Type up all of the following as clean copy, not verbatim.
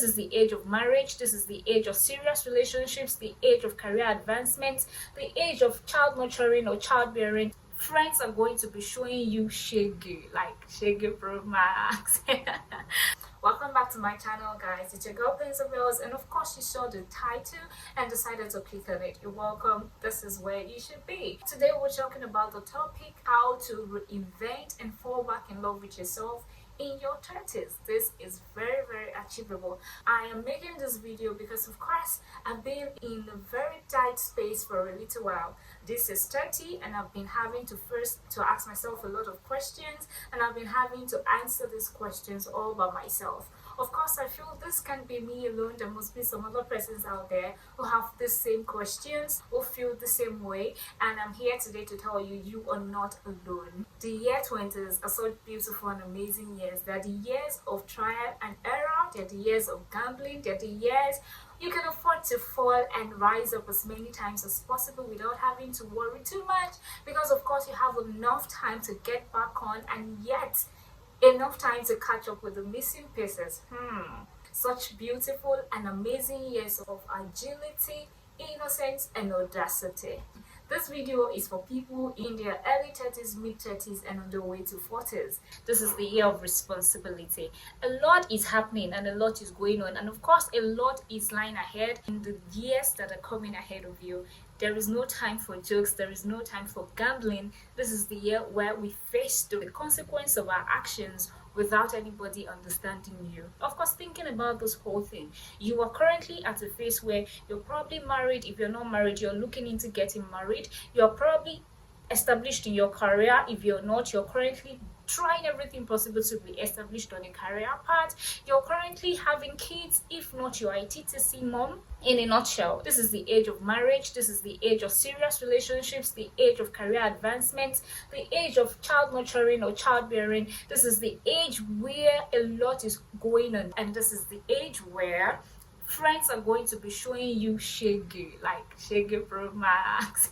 This is the age of marriage. This is the age of serious relationships, the age of career advancement, the age of child nurturing or childbearing. Friends are going to be showing you shege, like shege pro max. Welcome back to my channel, guys. It's your girl Prince of Wales, and of course you saw the title and decided to click on it. You're welcome. This is where you should be. Today we're talking about the topic how to reinvent and fall back in love with yourself in your 30s. This is very, very achievable. I am making this video because of course I've been in a very tight space for a little while. This is 30 and I've been having to ask myself a lot of questions, and I've been having to answer these questions all by myself. Of course, I feel this can't be me alone. There must be some other persons out there who have the same questions, who feel the same way, and I'm here today to tell you, you are not alone. The year 20s are such beautiful and amazing years. They're the years of trial and error. They're the years of gambling. They're the years you can afford to fall and rise up as many times as possible without having to worry too much, because of course you have enough time to get back on, and yet enough time to catch up with the missing pieces. Such beautiful and amazing years of agility, innocence, and audacity. This video is for people in their early 30s, mid 30s, and on the way to 40s. This is the year of responsibility. A lot is happening and a lot is going on, and of course a lot is lying ahead in the years that are coming ahead of you. There is no time for jokes. There is no time for gambling. This is the year where we face the consequence of our actions without anybody understanding you. Of course, thinking about this whole thing, you are currently at a phase where you're probably married. If you're not married, you're looking into getting married. You're probably established in your career. If you're not, you're currently trying everything possible to be established on a career path. You're currently having kids. If not, you're a TTC mom. In a nutshell, this is the age of marriage. This is the age of serious relationships, the age of career advancement, the age of child nurturing or childbearing. This is the age where a lot is going on, and this is the age where friends are going to be showing you shege, like shege pro max.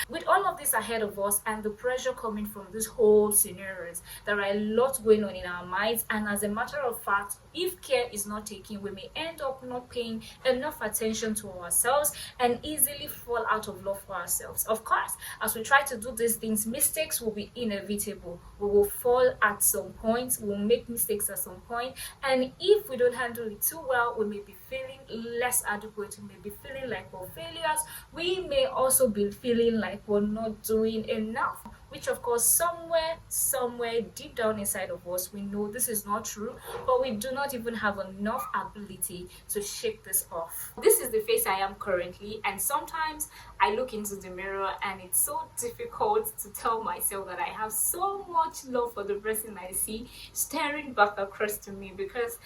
With all of this ahead of us and the pressure coming from this whole scenarios, there are a lot going on in our minds, and as a matter of fact, if care is not taken, we may end up not paying enough attention to ourselves and easily fall out of love for ourselves. Of course, as we try to do these things, mistakes will be inevitable. We will fall at some point, we'll make mistakes at some point, and if we don't handle it too well, we may be feeling less adequate. We may be feeling like we're failures. We may also be feeling like we're not doing enough, which of course somewhere deep down inside of us, we know this is not true, but we do not even have enough ability to shake this off. This is the face I am currently, and sometimes I look into the mirror and it's so difficult to tell myself that I have so much love for the person I see staring back across to me, because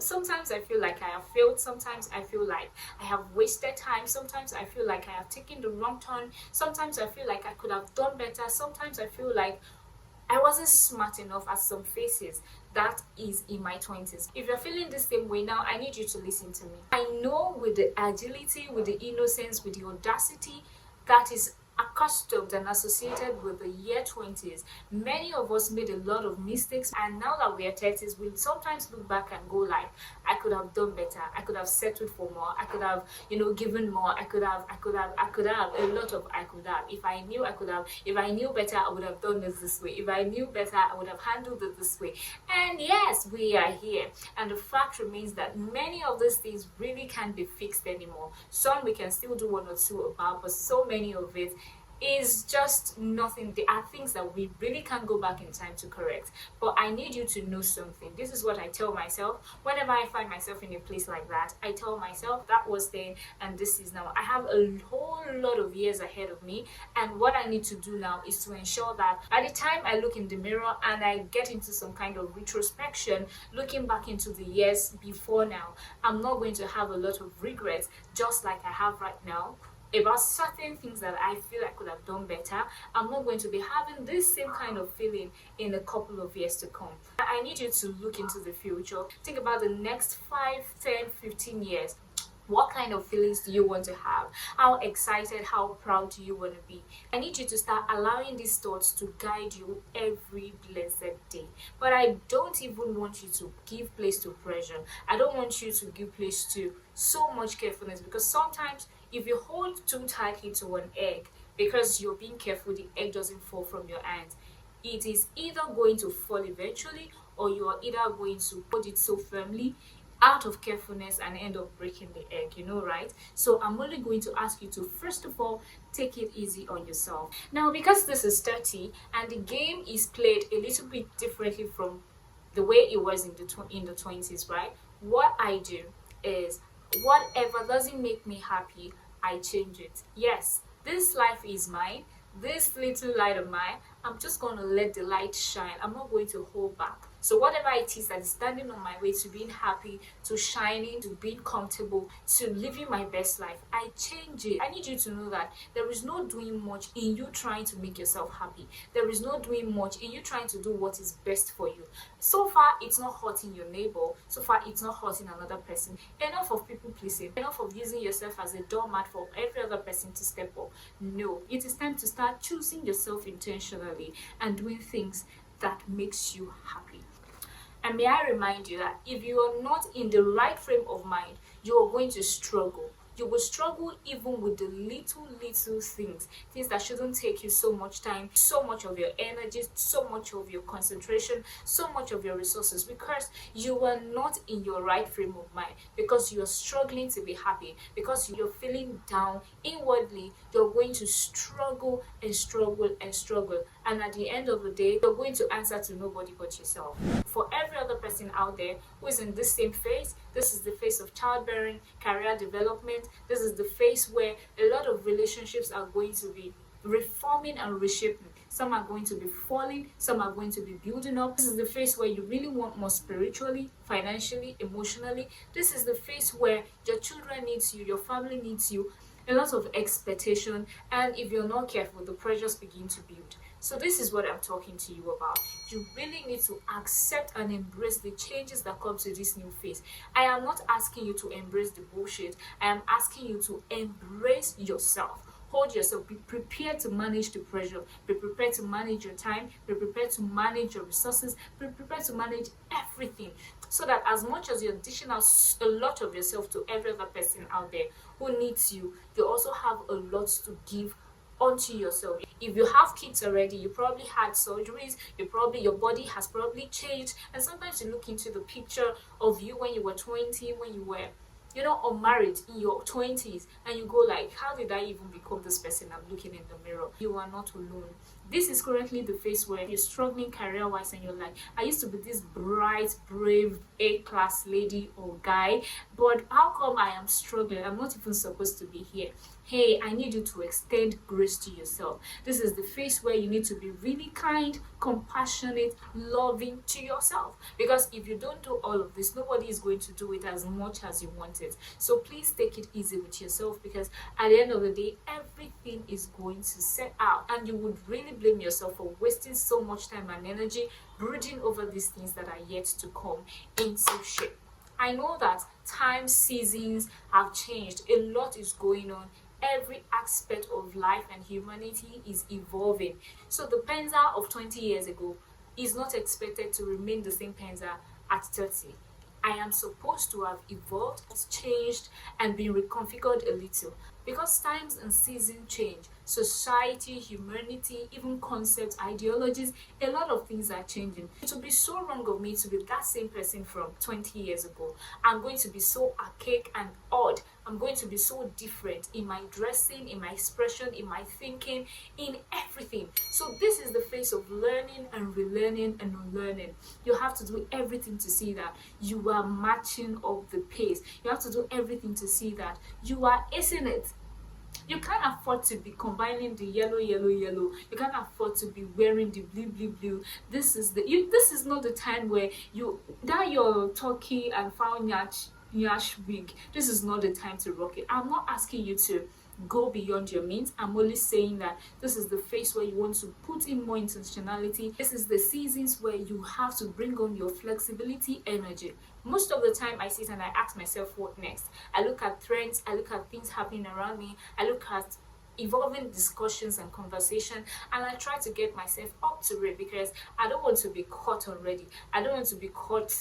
sometimes I feel like I have failed, sometimes I feel like I have wasted time, sometimes I feel like I have taken the wrong turn, sometimes I feel like I could have done better, sometimes I feel like I wasn't smart enough at some phases. That is in my 20s. If you're feeling the same way now, I need you to listen to me. I know with the agility, with the innocence, with the audacity that is accustomed and associated with the year 20s, many of us made a lot of mistakes, and now that we are 30s, we'll sometimes look back and go like, I could have done better, I could have settled for more, I could have, given more, I could have a lot of I could have. If I knew, I could have. If I knew better, I would have done this way. If I knew better, I would have handled it this way. And yes, we are here, and the fact remains that many of these things really can't be fixed anymore. Some we can still do one or two about, but so many of it is just nothing. There are things that we really can't go back in time to correct. But I need you to know something. This is what I tell myself whenever I find myself in a place like that. I tell myself that was then and this is now. I have a whole lot of years ahead of me, and what I need to do now is to ensure that by the time I look in the mirror and I get into some kind of retrospection, looking back into the years before now, I'm not going to have a lot of regrets, just like I have right now, about certain things that I feel I could have done better. I'm not going to be having this same kind of feeling in a couple of years to come. I need you to look into the future. Think about the next 5, 10, 15 years. What kind of feelings do you want to have? How excited, how proud do you want to be? I need you to start allowing these thoughts to guide you every blessed day. But I don't even want you to give place to pressure. I don't want you to give place to so much carefulness, because sometimes if you hold too tightly to an egg because you're being careful, the egg doesn't fall from your hands. It is either going to fall eventually, or you are either going to hold it so firmly out of carefulness and end up breaking the egg, right? So I'm only going to ask you to first of all take it easy on yourself. Now, because this is 30 and the game is played a little bit differently from the way it was in the 20s, right? What I do is, whatever doesn't make me happy, I change it. Yes, this life is mine. This little light of mine, I'm just going to let the light shine. I'm not going to hold back. So whatever it is that is standing on my way to being happy, to shining, to being comfortable, to living my best life, I change it. I need you to know that there is no doing much in you trying to make yourself happy. There is no doing much in you trying to do what is best for you. So far, it's not hurting your neighbor. So far, it's not hurting another person. Enough of people pleasing. Enough of using yourself as a doormat for every other person to step up. No, it is time to start choosing yourself intentionally and doing things that makes you happy. And may I remind you that if you are not in the right frame of mind, you are going to struggle. You will struggle even with the little things that shouldn't take you so much time, so much of your energy, so much of your concentration, so much of your resources, because you are not in your right frame of mind, because you are struggling to be happy, because you're feeling down inwardly. You're going to struggle and struggle and struggle, and at the end of the day, you're going to answer to nobody but yourself. For every other person out there who is in this same phase, this is the phase of childbearing, career development. This is the phase where a lot of relationships are going to be reforming and reshaping. Some are going to be falling, some are going to be building up. This is the phase where you really want more spiritually, financially, emotionally. This is the phase where your children needs you, your family needs you, a lot of expectation, and if you're not careful, the pressures begin to build. So this is what I'm talking to you about. You really need to accept and embrace the changes that come to this new phase. I am not asking you to embrace the bullshit. I am asking you to embrace yourself. Hold yourself. Be prepared to manage the pressure. Be prepared to manage your time. Be prepared to manage your resources. Be prepared to manage everything, so that as much as you're dishing out a lot of yourself to every other person out there who needs you, you also have a lot to give onto yourself. If you have kids already, you probably had surgeries, your body has probably changed, and sometimes you look into the picture of you when you were 20, when you were unmarried in your 20s, and you go like, how did I even become this person I'm looking in the mirror? You are not alone. This is currently the phase where you're struggling career-wise and you're like, I used to be this bright, brave, A-class lady or guy, but how come I am struggling? I'm not even supposed to be here. Hey, I need you to extend grace to yourself. This is the phase where you need to be really kind, compassionate, loving to yourself. Because if you don't do all of this, nobody is going to do it as much as you want it. So please take it easy with yourself, because at the end of the day, everything is going to set out, and you would really blame yourself for wasting so much time and energy brooding over these things that are yet to come into shape. I know that time, seasons have changed. A lot is going on. Every aspect of life and humanity is evolving. So the Penza of 20 years ago is not expected to remain the same Penza at 30. I am supposed to have evolved, changed, and been reconfigured a little. Because times and seasons change, society, humanity, even concepts, ideologies, a lot of things are changing. It would be so wrong of me to be that same person from 20 years ago. I'm going to be so archaic and odd. I'm going to be so different in my dressing, in my expression, in my thinking, in everything. So this is the phase of learning and relearning and unlearning. You have to do everything to see that you are matching up the pace. You have to do everything to see that you are acing it. You can't afford to be combining the yellow. You can't afford to be wearing the blue. This is not the time where your turkey and found yash wig. This is not the time to rock it. I'm not asking you to go beyond your means. I'm only saying that this is the phase where you want to put in more intentionality. This is the seasons where you have to bring on your flexibility energy. Most of the time I sit and I ask myself what next. I look at trends, I look at things happening around me, I look at evolving discussions and conversation, and I try to get myself up to it because I don't want to be caught already. I don't want to be caught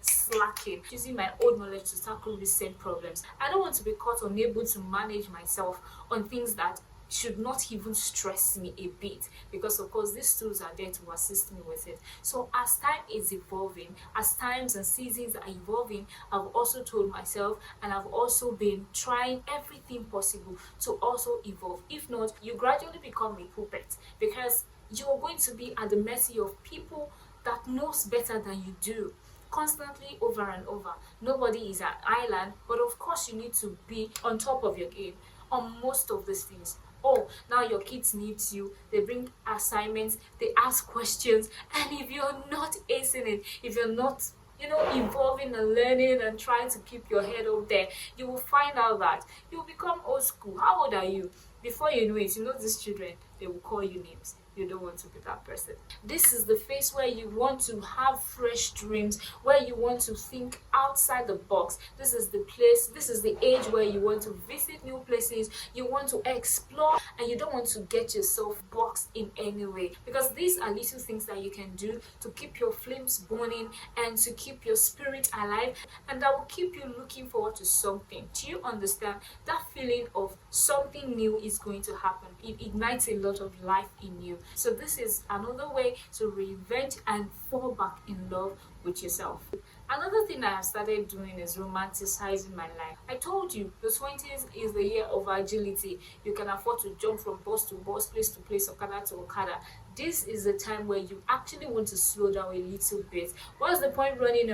slacking, using my old knowledge to tackle recent problems. I don't want to be caught unable to manage myself on things that should not even stress me a bit, because of course these tools are there to assist me with it. So as time is evolving, as times and seasons are evolving, I've also told myself, and I've also been trying everything possible to also evolve. If not, you gradually become a puppet, because you're going to be at the mercy of people that knows better than you do, constantly, over and over. Nobody is an island, but of course you need to be on top of your game on most of these things. Oh, now your kids need you, they bring assignments, they ask questions, and if you're not acing it, if you're not evolving and learning and trying to keep your head up there, you will find out that you'll become old school. How old are you? Before you know it, these children, they will call you names. You don't want to be that person. This is the phase where you want to have fresh dreams, where you want to think outside the box. This is the place, this is the age where you want to visit new places, you want to explore, and you don't want to get yourself boxed in any way, because these are little things that you can do to keep your flames burning and to keep your spirit alive, and that will keep you looking forward to something. Do you understand that feeling of something new is going to happen? It ignites a lot of life in you. So this is another way to reinvent and fall back in love with yourself. Another thing I have started doing is romanticizing my life. I told you the 20s is the year of agility. You can afford to jump from bus to bus, place to place, Okada to Okada. This is the time where you actually want to slow down a little bit. What's the point running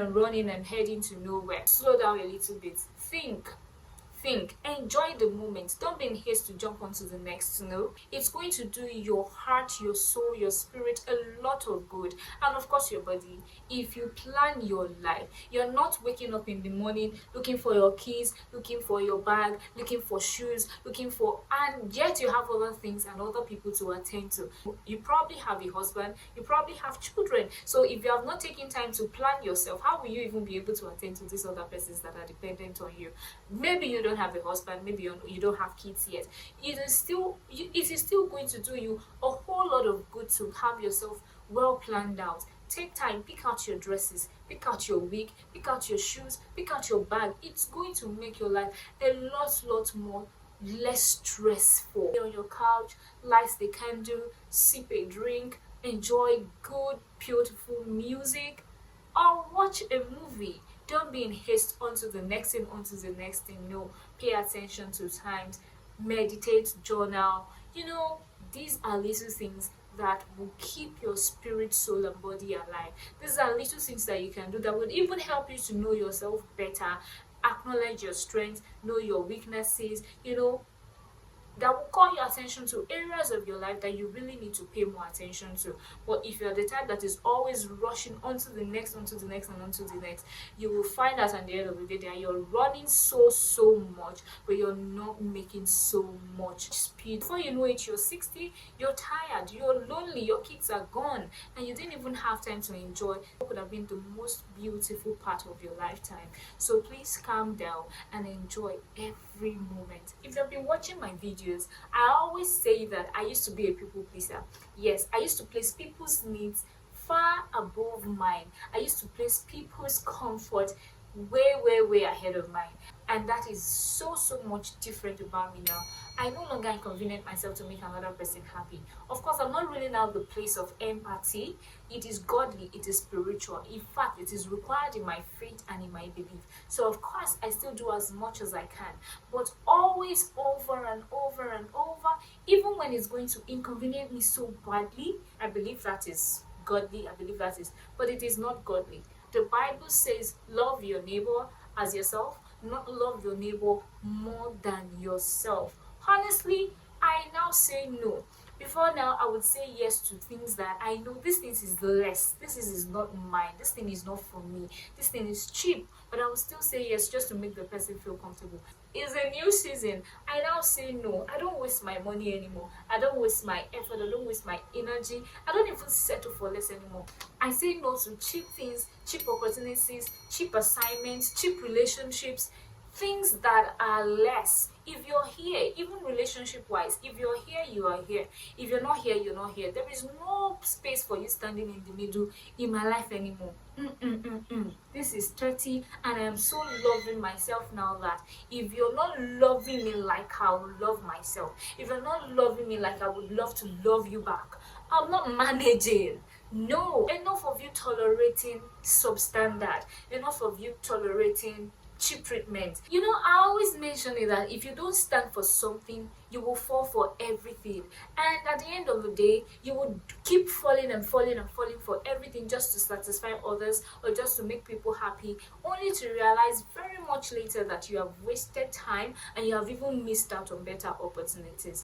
and heading to nowhere? Slow down a little bit. Think, enjoy the moment. Don't be in haste to jump onto the next. It's going to do your heart, your soul, your spirit a lot of good, and of course your body. If you plan your life, you're not waking up in the morning looking for your keys, looking for your bag, looking for shoes, and yet you have other things and other people to attend to. You probably have a husband, you probably have children. So if you have not taken time to plan yourself, how will you even be able to attend to these other persons that are dependent on you? Maybe you don't have a husband, maybe you don't have kids yet. It is still going to do you a whole lot of good to have yourself well planned out. Take time, pick out your dresses, pick out your wig, pick out your shoes, pick out your bag. It's going to make your life a lot more less stressful. On your couch, light the candle, sip a drink, enjoy good beautiful music, or watch a movie. Don't be in haste onto the next thing. No, pay attention to times, meditate, journal. These are little things that will keep your spirit, soul, and body alive. These are little things that you can do that would even help you to know yourself better, acknowledge your strengths, know your weaknesses, that will call your attention to areas of your life that you really need to pay more attention to. But if you're the type that is always rushing onto the next, and onto the next, you will find out at the end of the day that you're running so much, but you're not making so much speed. Before you know it, you're 60, you're tired, you're lonely, your kids are gone, and you didn't even have time to enjoy what could have been the most beautiful part of your lifetime. So please calm down and enjoy every moment. If you've been watching my videos, I always say that I used to be a people pleaser. Yes, I used to place people's needs far above mine. I used to place people's comfort way ahead of mine, and that is so much different about me now. I no longer inconvenient myself to make another person happy. Of course, I'm not ruling out the place of empathy. It is godly, it is spiritual. In fact, it is required in my faith and in my belief. So of course I still do as much as I can, but always over and over, even when it's going to inconvenience me so badly. I believe that is godly, but it is not godly. The Bible says love your neighbor as yourself, not love your neighbor more than yourself. Honestly, I now say no. Before now, I would say yes to things that I know this thing is less. This is not mine. This thing is not for me. This thing is cheap. but I will still say yes just to make the person feel comfortable. It's a new season. I now say no. I don't waste my money anymore. I don't waste my effort. I don't waste my energy. I don't even settle for less anymore. I say no to cheap things, cheap opportunities, cheap assignments, cheap relationships, things that are less. If you're here, even relationship wise, if you're here, you are here. If you're not here, you're not here. There is no space for you standing in the middle in my life anymore. This is 30, and I am so loving myself now that if you're not loving me like I would love myself, if you're not loving me like I would love to love you back, I'm not managing. No, enough of you tolerating substandard, enough of you tolerating cheap treatment. You know, I always mention it that if you don't stand for something, you will fall for everything. And at the end of the day, you will keep falling and falling and falling for everything just to satisfy others or just to make people happy, only to realize very much later that you have wasted time and you have even missed out on better opportunities.